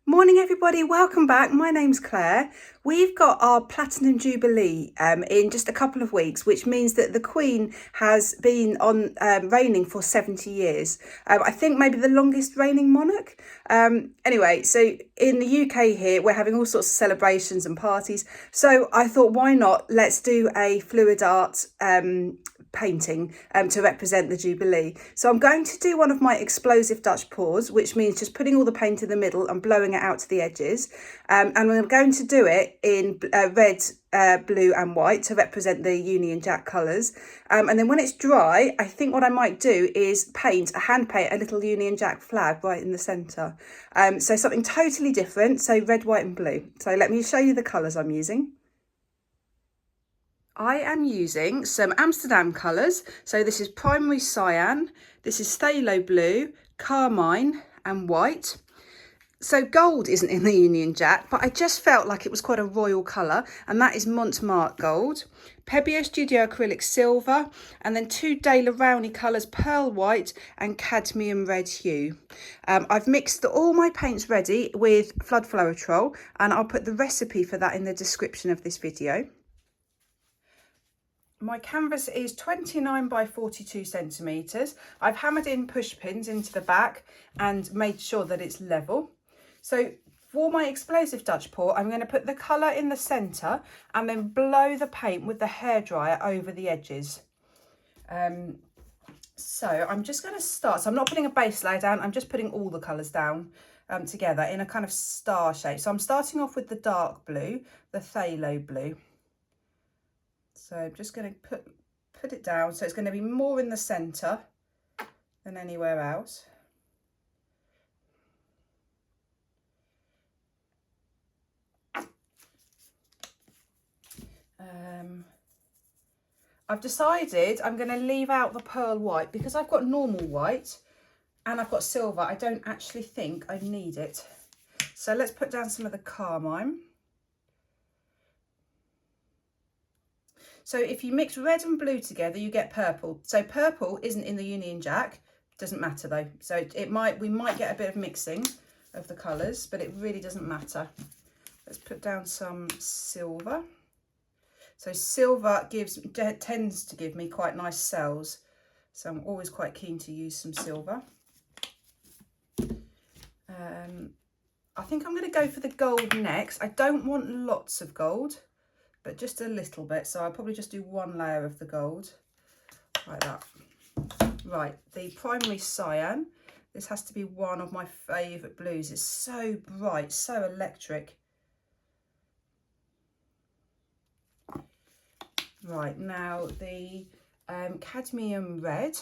Morning everybody, welcome back. My name's Claire. We've got our Platinum Jubilee in just a couple of weeks, which means that the Queen has been on reigning for 70 years. I think maybe the longest reigning monarch. Anyway, so in the UK here, we're having all sorts of celebrations and parties. So I thought, why not? Let's do a fluid art painting to represent the Jubilee. So I'm going to do one of my explosive Dutch pours, which means just putting all the paint in the middle and blowing it out to the edges. And I'm going to do it in red, blue and white to represent the Union Jack colours. And then when it's dry, I think what I might do is hand paint a little Union Jack flag right in the centre. So something totally different, so red, white and blue. So let me show you the colours I'm using. I am using some Amsterdam colours. So this is primary cyan, this is phthalo blue, carmine and white. So gold isn't in the Union Jack, but I just felt like it was quite a royal colour, and that is Montmartre gold, Pebeo Studio acrylic silver, and then two De La Rowney colours, pearl white and cadmium red hue. I've mixed all my paints ready with floetrol, and I'll put the recipe for that in the description of this video. My canvas is 29 by 42 centimetres. I've hammered in push pins into the back and made sure that it's level. So for my explosive Dutch pour, I'm going to put the colour in the centre and then blow the paint with the hairdryer over the edges. So I'm just going to start. So I'm not putting a base layer down, I'm just putting all the colours down together in a kind of star shape. So I'm starting off with the dark blue, the phthalo blue. So I'm just going to put it down, so it's going to be more in the centre than anywhere else. I've decided I'm going to leave out the pearl white because I've got normal white and I've got silver. I don't actually think I need it. So let's put down some of the carmine. So if you mix red and blue together, you get purple. So purple isn't in the Union Jack, doesn't matter though. So we might get a bit of mixing of the colours, but it really doesn't matter. Let's put down some silver. So silver tends to give me quite nice cells. So I'm always quite keen to use some silver. I think I'm going to go for the gold next. I don't want lots of gold, but just a little bit. So I'll probably just do one layer of the gold like that. Right, the primary cyan. This has to be one of my favourite blues. It's so bright, so electric. Right, now the cadmium red.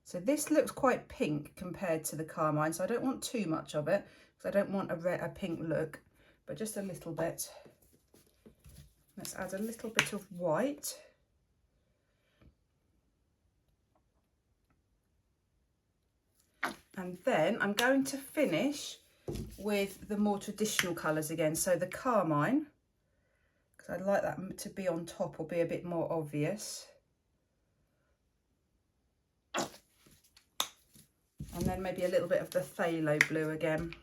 So this looks quite pink compared to the carmine, so I don't want too much of it because I don't want a pink look, but just a little bit. Let's add a little bit of white. And then I'm going to finish with the more traditional colours again. So the carmine, because I'd like that to be on top or be a bit more obvious. And then maybe a little bit of the phthalo blue again.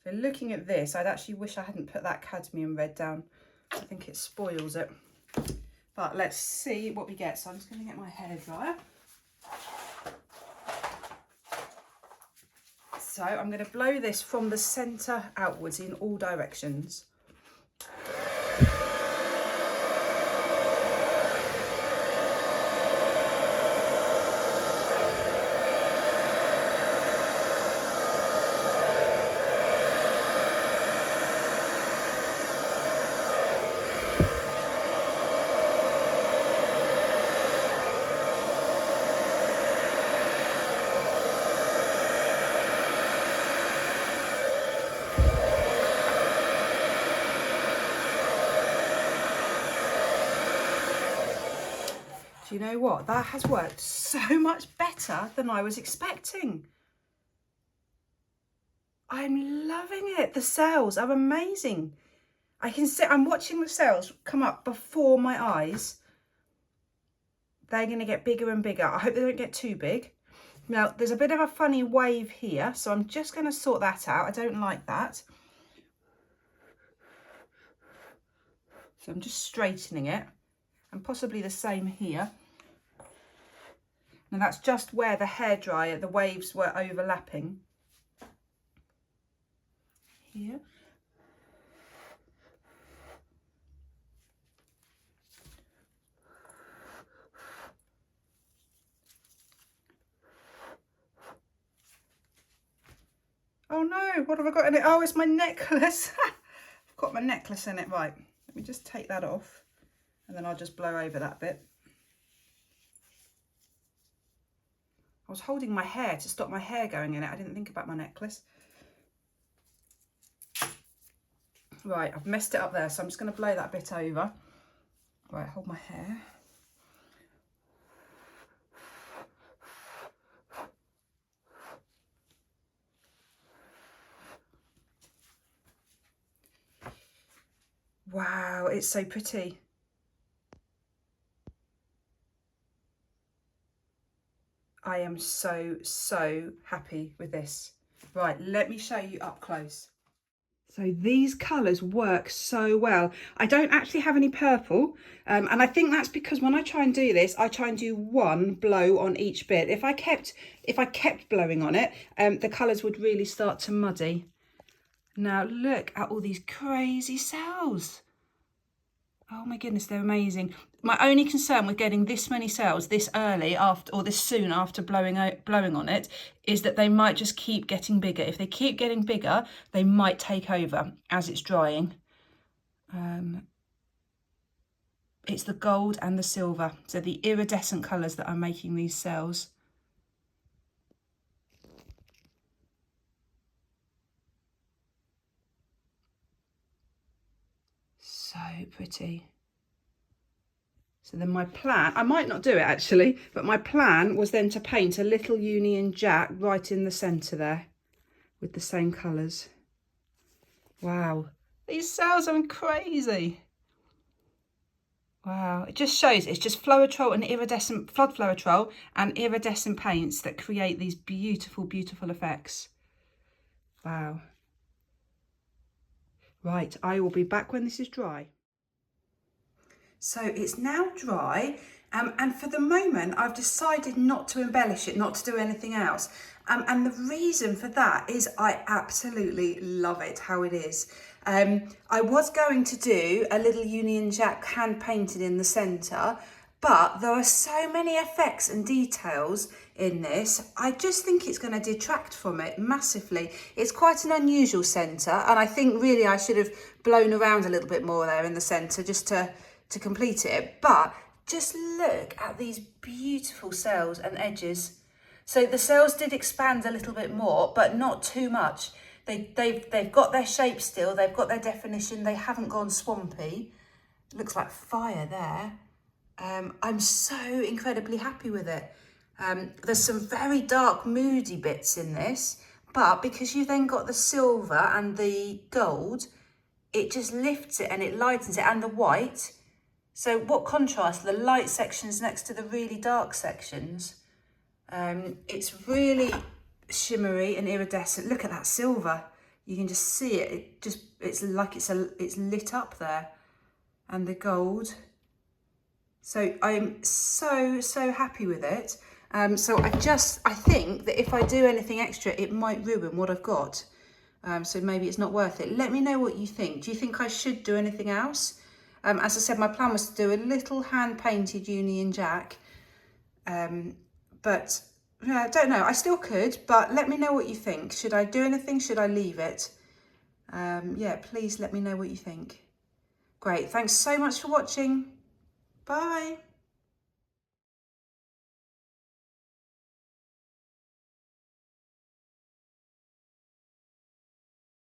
So looking at this, I'd actually wish I hadn't put that cadmium red down. I think it spoils it. But let's see what we get. So I'm just going to get my hairdryer. So I'm going to blow this from the centre outwards in all directions. Do you know what? That has worked so much better than I was expecting. I'm loving it. The cells are amazing. I can see, I'm watching the cells come up before my eyes. They're going to get bigger and bigger. I hope they don't get too big. Now, there's a bit of a funny wave here, so I'm just going to sort that out. I don't like that. So I'm just straightening it, and possibly the same here. Now that's just where the hairdryer, the waves were overlapping. Here. Oh no, what have I got in it? Oh, it's my necklace. I've got my necklace in it. Right, let me just take that off, and then I'll just blow over that bit. I was holding my hair to stop my hair going in it. I didn't think about my necklace. Right, I've messed it up there, so I'm just going to blow that bit over. Right, hold my hair. Wow, it's so pretty. I am so happy with this. Right, let me show you up close. So these colours work so well. I don't actually have any purple, and I think that's because when I try and do this, I try and do one blow on each bit. If I kept blowing on it, the colours would really start to muddy. Now look at all these crazy cells. Oh my goodness, they're amazing. My only concern with getting this many cells this early after, or this soon after blowing on it, is that they might just keep getting bigger. If they keep getting bigger, they might take over as it's drying. It's the gold and the silver, so the iridescent colours that are making these cells. So pretty. So then my plan, I might not do it actually, but my plan was then to paint a little Union Jack right in the centre there with the same colours. Wow, these cells are crazy. Wow, it just shows it's just floetrol and iridescent, flood floetrol and iridescent paints that create these beautiful, beautiful effects. Wow. Right, I will be back when this is dry. So it's now dry, and for the moment I've decided not to embellish it, not to do anything else. And the reason for that is I absolutely love it how it is. I was going to do a little Union Jack hand painted in the centre, but there are so many effects and details in this, I just think it's going to detract from it massively. It's quite an unusual centre, and I think really I should have blown around a little bit more there in the centre just to complete it. But just look at these beautiful cells and edges. So the cells did expand a little bit more, but not too much. They've got their shape still, they've got their definition, they haven't gone swampy. It looks like fire there. I'm so incredibly happy with it. There's some very dark, moody bits in this, but because you've then got the silver and the gold, it just lifts it and it lightens it, and the white. So what contrast, the light sections next to the really dark sections. It's really shimmery and iridescent. Look at that silver. You can just see it. It's like it's lit up there. And the gold. So I'm so happy with it. So I think that if I do anything extra, it might ruin what I've got. So maybe it's not worth it. Let me know what you think. Do you think I should do anything else? As I said, my plan was to do a little hand-painted Union Jack. But I don't know. I still could, but let me know what you think. Should I do anything? Should I leave it? Yeah, please let me know what you think. Great. Thanks so much for watching. Bye.